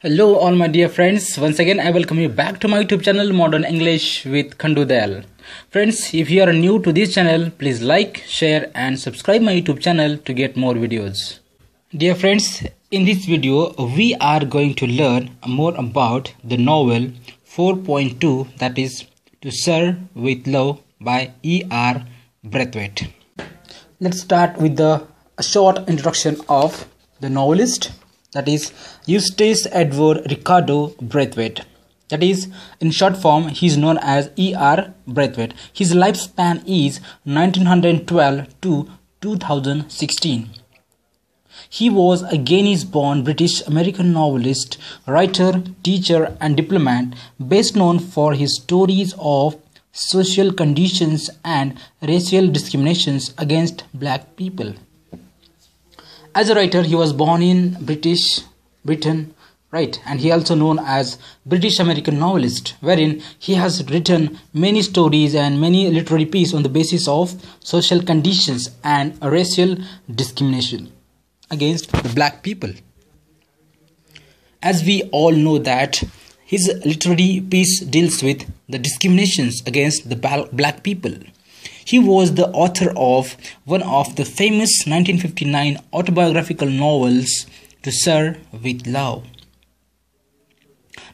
Hello all my dear friends, once again I welcome you back to my YouTube channel Modern English with Khandu Dayal. Friends, if you are new to this channel, please like, share and subscribe my YouTube channel to get more videos. Dear friends, in this video we are going to learn more about the novel 4.2, that is To Serve with Love by E.R. Braithwait. Let's start with a short introduction of the novelist, that is Eustace Edward Ricardo Braithwait. That is, in short form, he is known as E.R. Braithwait. His lifespan is 1912 to 2016. He was a Guyanese-born British-American novelist, writer, teacher and diplomat, best known for his stories of social conditions and racial discriminations against black people. As a writer, he was born in Britain, right, and he also known as British-American novelist, wherein he has written many stories and many literary pieces on the basis of social conditions and racial discrimination against the black people. As we all know that his literary piece deals with the discriminations against the black people. He was the author of one of the famous 1959 autobiographical novels, To Serve with Love.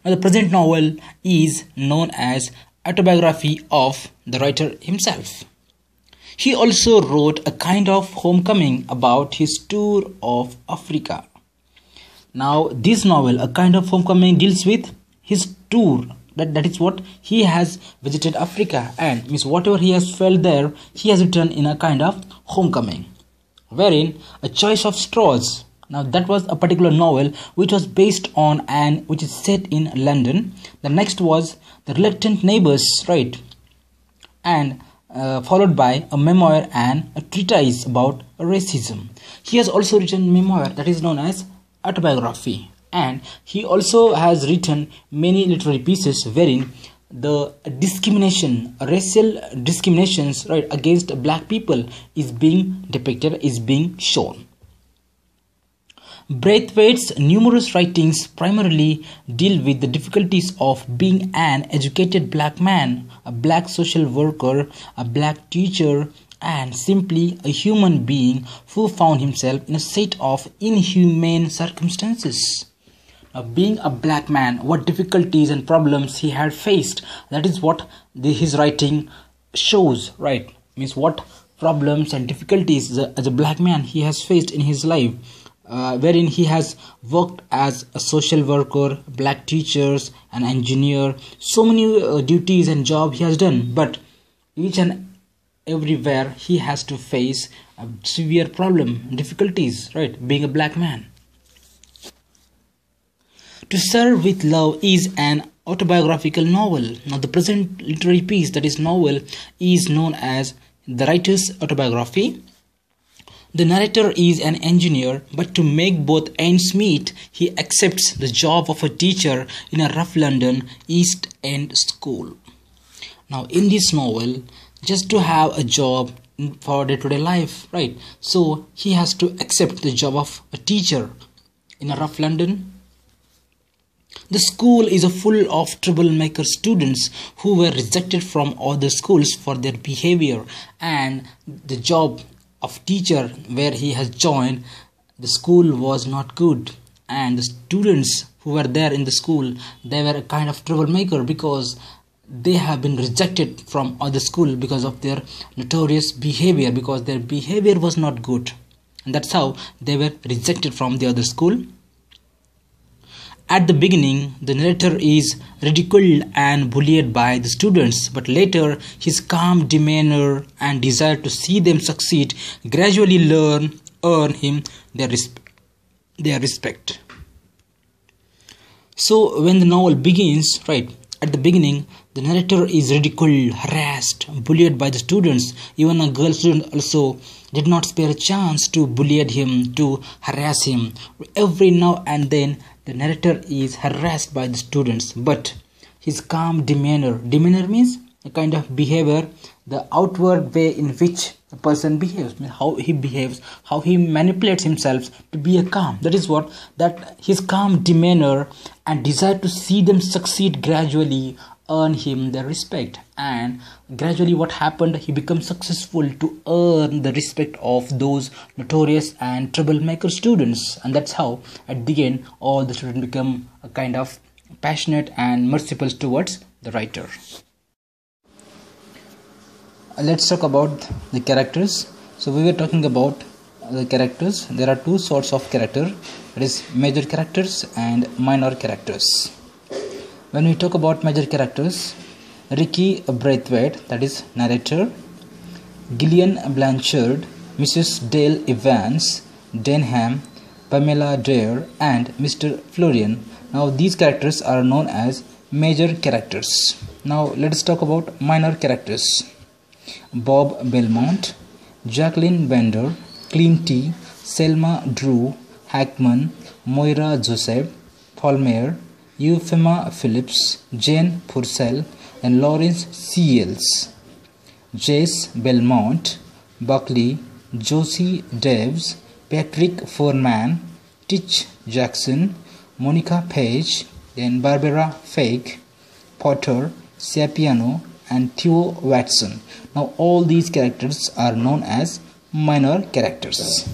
Now, the present novel is known as Autobiography of the writer himself. He also wrote a kind of homecoming about his tour of Africa. Now, this novel, A Kind of Homecoming, deals with his tour. That is what he has visited Africa, and means whatever he has felt there, he has written in a kind of homecoming, wherein A Choice of Straws. Now that was a particular novel which was based on and which is set in London. The next was The Reluctant Neighbors, right, and followed by a memoir and a treatise about racism. He has also written memoir that is known as autobiography. And he also has written many literary pieces wherein the discrimination, racial discriminations, right, against black people is being depicted, is being shown. Braithwait's numerous writings primarily deal with the difficulties of being an educated black man, a black social worker, a black teacher, and simply a human being who found himself in a state of inhumane circumstances. Being a black man, what difficulties and problems he had faced, that is what his writing shows, right? Means what problems and difficulties as a black man he has faced in his life, wherein he has worked as a social worker, black teachers, an engineer, so many duties and job he has done, but each and everywhere he has to face a severe problem, difficulties, right, being a black man. To Serve with Love is an autobiographical novel. Now the present literary piece, that is novel, is known as the writer's autobiography. The narrator is an engineer, but to make both ends meet, he accepts the job of a teacher in a rough London East End school. Now in this novel, just to have a job for day-to-day life, right, so he has to accept the job of a teacher in a rough London. The school is full of troublemaker students who were rejected from other schools for their behavior, and the job of teacher where he has joined, the school was not good, and the students who were there in the school, they were a kind of troublemaker because they have been rejected from other school because of their notorious behavior, because their behavior was not good, and that's how they were rejected from the other school. At the beginning, the narrator is ridiculed and bullied by the students, but later his calm demeanor and desire to see them succeed gradually earn him their respect. So when the novel begins, right, at the beginning, the narrator is ridiculed, harassed, bullied by the students. Even a girl student also did not spare a chance to bully him, to harass him. Every now and then, the narrator is harassed by the students, but his calm demeanor means a kind of behavior the outward way in which a person behaves, how he manipulates himself to be a calm. That is what, that his calm demeanor and desire to see them succeed gradually earn him their respect, and gradually what happened, he becomes successful to earn the respect of those notorious and troublemaker students, and that's how at the end all the students become a kind of passionate and merciful towards the writer. Let's talk about the characters. So we were talking about the characters. There are two sorts of character, that is major characters and minor characters. When we talk about major characters, Ricky Braithwait, that is narrator, Gillian Blanchard, Mrs. Dale Evans, Denham, Pamela Dare, and Mr. Florian. Now these characters are known as major characters. Now let us talk about minor characters. Bob Belmont, Jacqueline Bender, Clinty, Selma Drew, Hackman, Moira Joseph, Palmer, Euphema Phillips, Jane Purcell, and Lawrence Seals. Jace Belmont, Buckley, Josie Daves, Patrick Foreman, Titch Jackson, Monica Page, then Barbara Fake, Potter, Sapiano, and Theo Watson. Now all these characters are known as minor characters.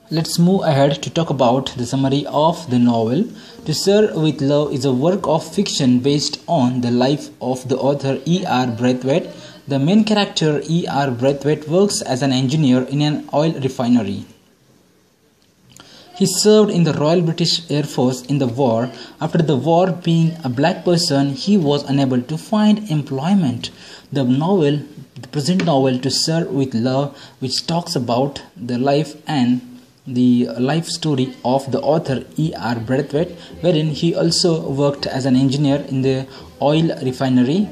Let's move ahead to talk about the summary of the novel. To Serve with Love is a work of fiction based on the life of the author E.R. Braithwait. The main character E.R. Braithwait works as an engineer in an oil refinery. He served in the Royal British Air Force in the war. After the war, being a black person, he was unable to find employment. The present novel To Serve with Love, which talks about the life and the life story of the author E.R. Braithwait, wherein he also worked as an engineer in the oil refinery.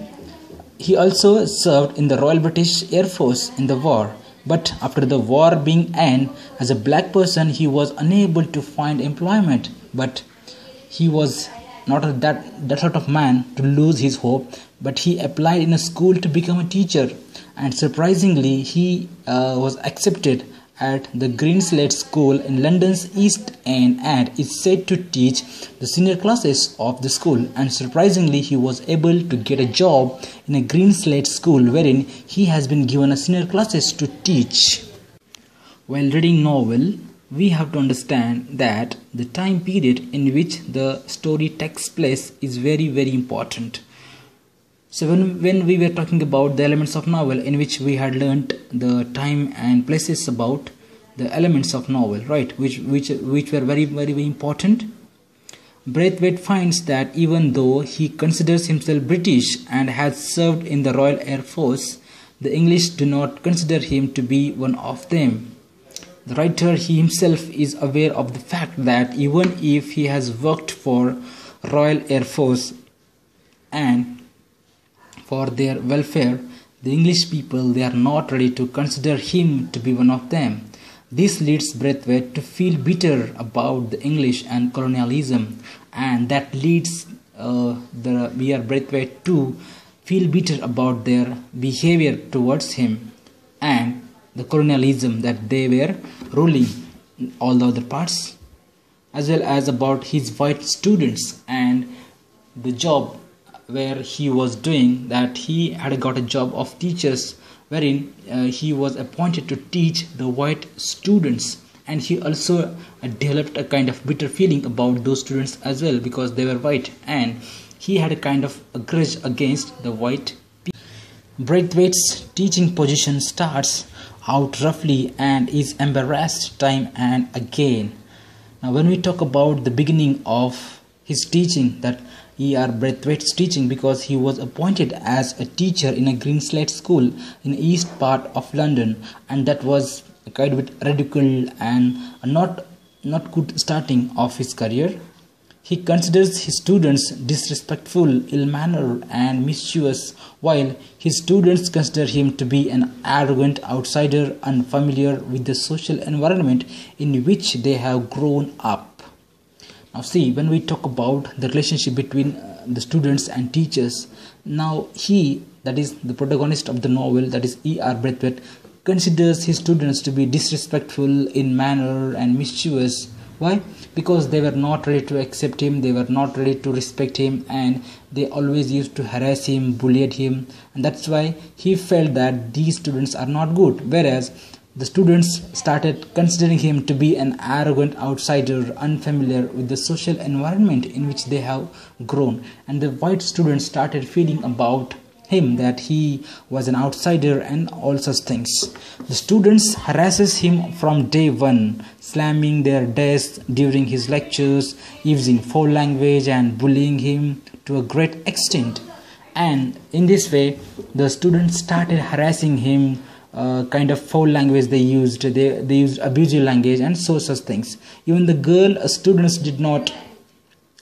He also served in the Royal British Air Force in the war. But after the war being ended, as a black person, he was unable to find employment. But he was not that sort of man to lose his hope. But he applied in a school to become a teacher, and surprisingly, he was accepted at the Green Slate School in London's East End, and is said to teach the senior classes of the school. And surprisingly, he was able to get a job in a Green Slate School, wherein he has been given a senior classes to teach. While reading novel, we have to understand that the time period in which the story takes place is very, very important. So when we were talking about the elements of novel, in which we had learnt the time and places about the elements of novel, right, which were very, very, very important. Braithwaite finds that even though he considers himself British and has served in the Royal Air Force, the English do not consider him to be one of them. The writer, he himself, is aware of the fact that even if he has worked for Royal Air Force and for their welfare, the English people, they are not ready to consider him to be one of them. This leads Braithwaite to feel bitter about the English and colonialism, and that leads the B.R. Braithwaite to feel bitter about their behavior towards him and the colonialism that they were ruling all the other parts, as well as about his white students and the job where he was doing, that he had got a job of teachers, wherein he was appointed to teach the white students, and he also developed a kind of bitter feeling about those students as well, because they were white, and he had a kind of a grudge against the white people. Braithwaite's teaching position starts out roughly and is embarrassed time and again. Now when we talk about the beginning of his teaching, that E.R. Braithwaite's teaching, because he was appointed as a teacher in a Green Slate School in the east part of London, and that was a kind of radical and not good starting of his career. He considers his students disrespectful, ill-mannered and mischievous, while his students consider him to be an arrogant outsider, unfamiliar with the social environment in which they have grown up. Now see, when we talk about the relationship between the students and teachers, now he, that is the protagonist of the novel, that is E.R. Braithwait, considers his students to be disrespectful in manner and mischievous. Why? Because they were not ready to accept him, they were not ready to respect him, and they always used to harass him, bullied him, and that's why he felt that these students are not good. Whereas the students started considering him to be an arrogant outsider, unfamiliar with the social environment in which they have grown, and the white students started feeling about him that he was an outsider and all such things. The students harasses him from day one, slamming their desks during his lectures, using foul language and bullying him to a great extent. And in this way, the students started harassing him, kind of foul language they used. They used abusive language and so such things. Even the girl students did not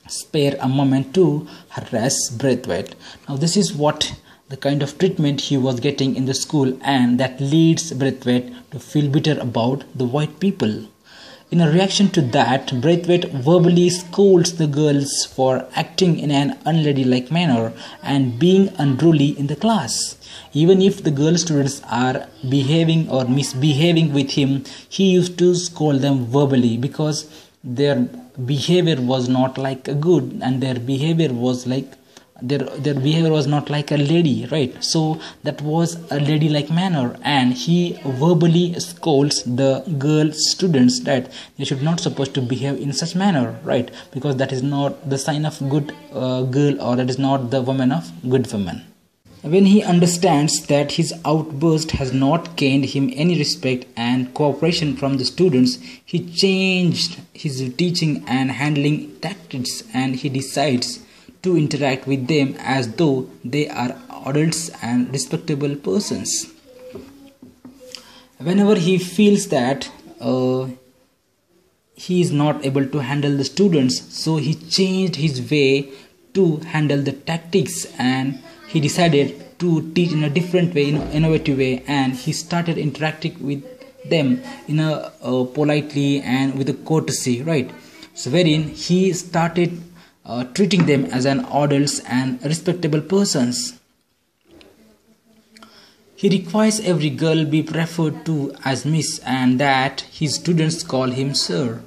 spare a moment to harass Braithwait. Now this is what the kind of treatment he was getting in the school, and that leads Braithwait to feel bitter about the white people. In a reaction to that, Braithwait verbally scolds the girls for acting in an unladylike manner and being unruly in the class. Even if the girl students are behaving or misbehaving with him, he used to scold them verbally because their behavior was not like a good, and their behavior was like their behavior was not like a lady, right? So that was a ladylike manner, and he verbally scolds the girl students that they should not supposed to behave in such manner, right? Because that is not the sign of good girl, or that is not the woman of good woman. When he understands that his outburst has not gained him any respect and cooperation from the students, he changed his teaching and handling tactics, and he decides to interact with them as though they are adults and respectable persons. Whenever he feels that he is not able to handle the students, so he changed his way to handle the tactics, and he decided to teach in a different way, in an innovative way, and he started interacting with them in a politely and with a courtesy, right? So wherein he started treating them as an adults and respectable persons. He requires every girl be referred to as Miss, and that his students call him Sir.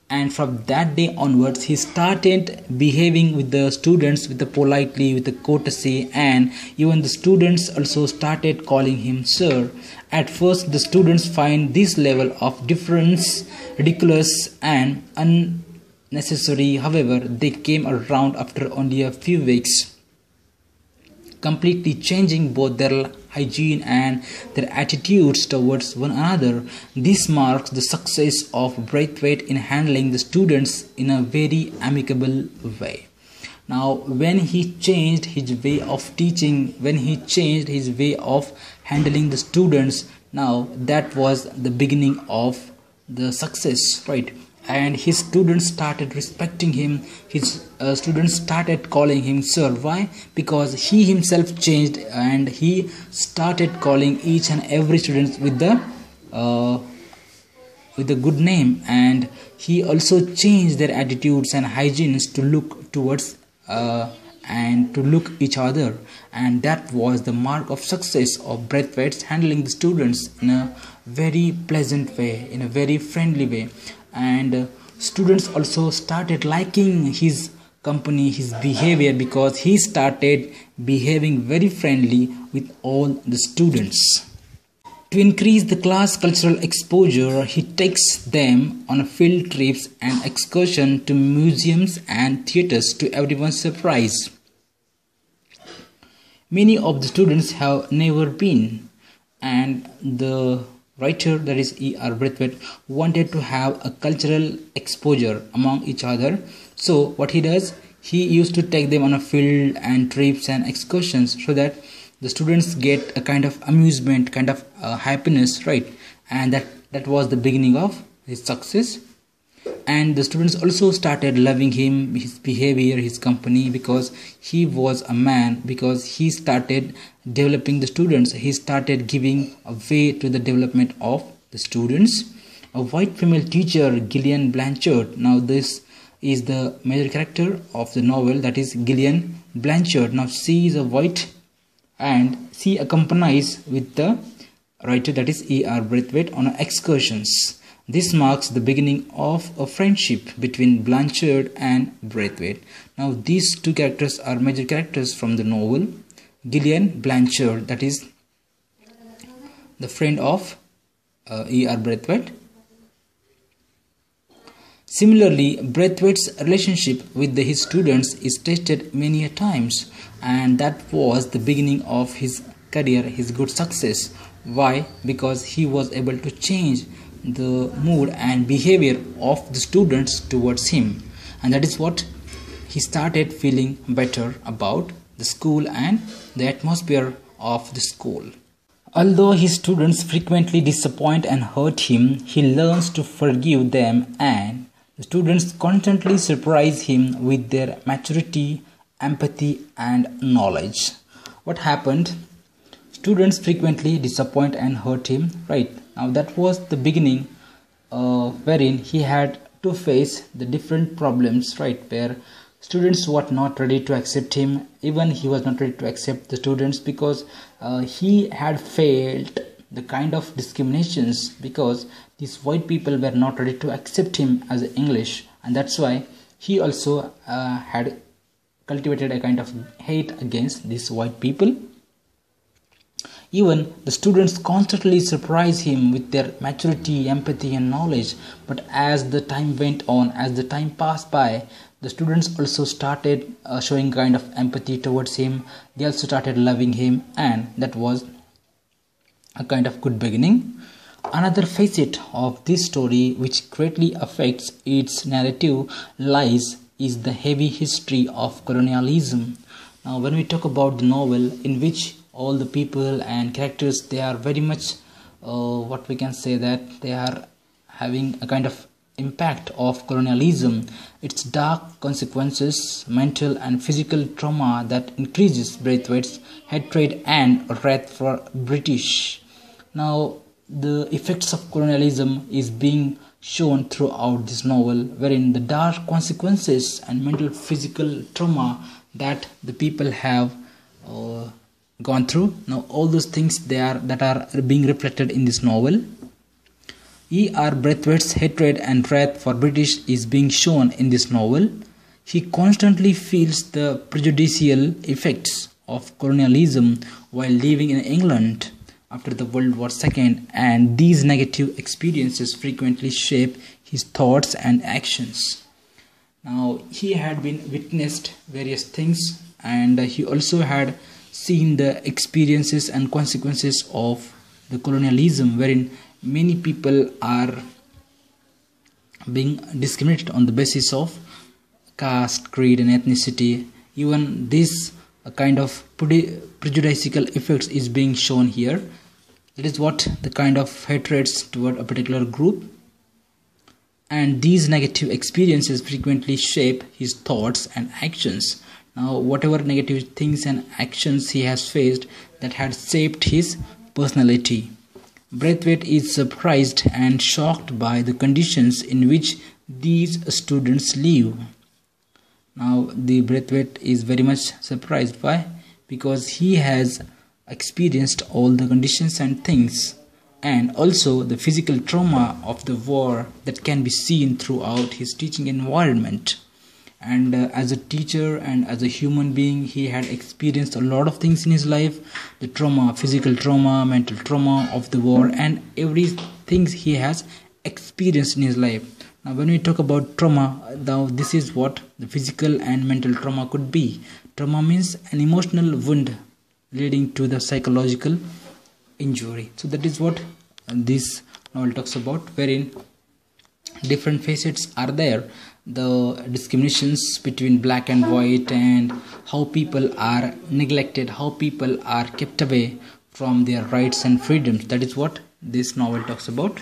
And from that day onwards, he started behaving with the students with the politely, with the courtesy, and even the students also started calling him Sir. At first, the students find this level of difference ridiculous and unnecessary. However, they came around after only a few weeks, completely changing both their hygiene and their attitudes towards one another. This marks the success of Braithwait in handling the students in a very amicable way. Now, when he changed his way of teaching, when he changed his way of handling the students, now that was the beginning of the success, right? And his students started respecting him. His students started calling him Sir. Why? Because he himself changed, and he started calling each and every student with the good name, and he also changed their attitudes and hygienes to look towards and to look each other. And that was the mark of success of Braithwait's handling the students in a very pleasant way, in a very friendly way. And students also started liking his company, his behavior, because he started behaving very friendly with all the students. To increase the class cultural exposure, he takes them on field trips and excursions to museums and theaters, to everyone's surprise. Many of the students have never been, and the writer, that is E.R. Braithwait, wanted to have a cultural exposure among each other. So what he does, he used to take them on a field and trips and excursions, so that the students get a kind of amusement, kind of happiness, right? And that was the beginning of his success. And the students also started loving him, his behavior, his company, because he was a man, because he started developing the students. He started giving a way to the development of the students. A white female teacher, Gillian Blanchard. Now this is the major character of the novel, that is Gillian Blanchard. Now she is a white and she accompanies with the writer, that is E.R. Braithwait, on excursions. This marks the beginning of a friendship between Blanchard and Braithwait. Now these two characters are major characters from the novel. Gillian Blanchard, that is the friend of E.R. Braithwait. Similarly, Braithwait's relationship with his students is tested many a times, and that was the beginning of his career, his good success. Why? Because he was able to change the mood and behavior of the students towards him, and that is what he started feeling better about the school and the atmosphere of the school. Although his students frequently disappoint and hurt him, he learns to forgive them, and the students constantly surprise him with their maturity, empathy, and knowledge. What happened? Students frequently disappoint and hurt him, right? Now that was the beginning wherein he had to face the different problems, right? Where students were not ready to accept him. Even he was not ready to accept the students because he had failed the kind of discriminations, because these white people were not ready to accept him as English, and that's why he also had cultivated a kind of hate against these white people. Even the students constantly surprise him with their maturity, empathy, and knowledge. But as the time went on, as the time passed by, the students also started showing kind of empathy towards him. They also started loving him, and that was a kind of good beginning. Another facet of this story which greatly affects its narrative lies is the heavy history of colonialism. Now when we talk about the novel, in which all the people and characters, they are very much what we can say, that they are having a kind of impact of colonialism, its dark consequences, mental and physical trauma that increases Braithwait's hatred and wrath for British. Now the effects of colonialism is being shown throughout this novel, wherein the dark consequences and mental physical trauma that the people have gone through. Now all those things that are being reflected in this novel. E.R. Braithwait's hatred and wrath for British is being shown in this novel. He constantly feels the prejudicial effects of colonialism while living in England after the World War II, and these negative experiences frequently shape his thoughts and actions. Now he had been witnessed various things, and he also had seen the experiences and consequences of the colonialism, wherein many people are being discriminated on the basis of caste, creed, and ethnicity. Even this kind of prejudicial effects is being shown here. That is what the kind of hatreds toward a particular group, and these negative experiences frequently shape his thoughts and actions. Now whatever negative things and actions he has faced, that had shaped his personality. Braithwaite is surprised and shocked by the conditions in which these students live. Now the Braithwaite is very much surprised. Why? Because he has experienced all the conditions and things, and also the physical trauma of the war that can be seen throughout his teaching environment. And as a teacher and as a human being, he had experienced a lot of things in his life: the trauma, physical trauma, mental trauma of the war, and everything he has experienced in his life. Now when we talk about trauma, now this is what the physical and mental trauma could be. Trauma means an emotional wound leading to the psychological injury. So that is what this novel talks about, wherein different facets are there. The discriminations between black and white, and how people are neglected, how people are kept away from their rights and freedoms. That is what this novel talks about.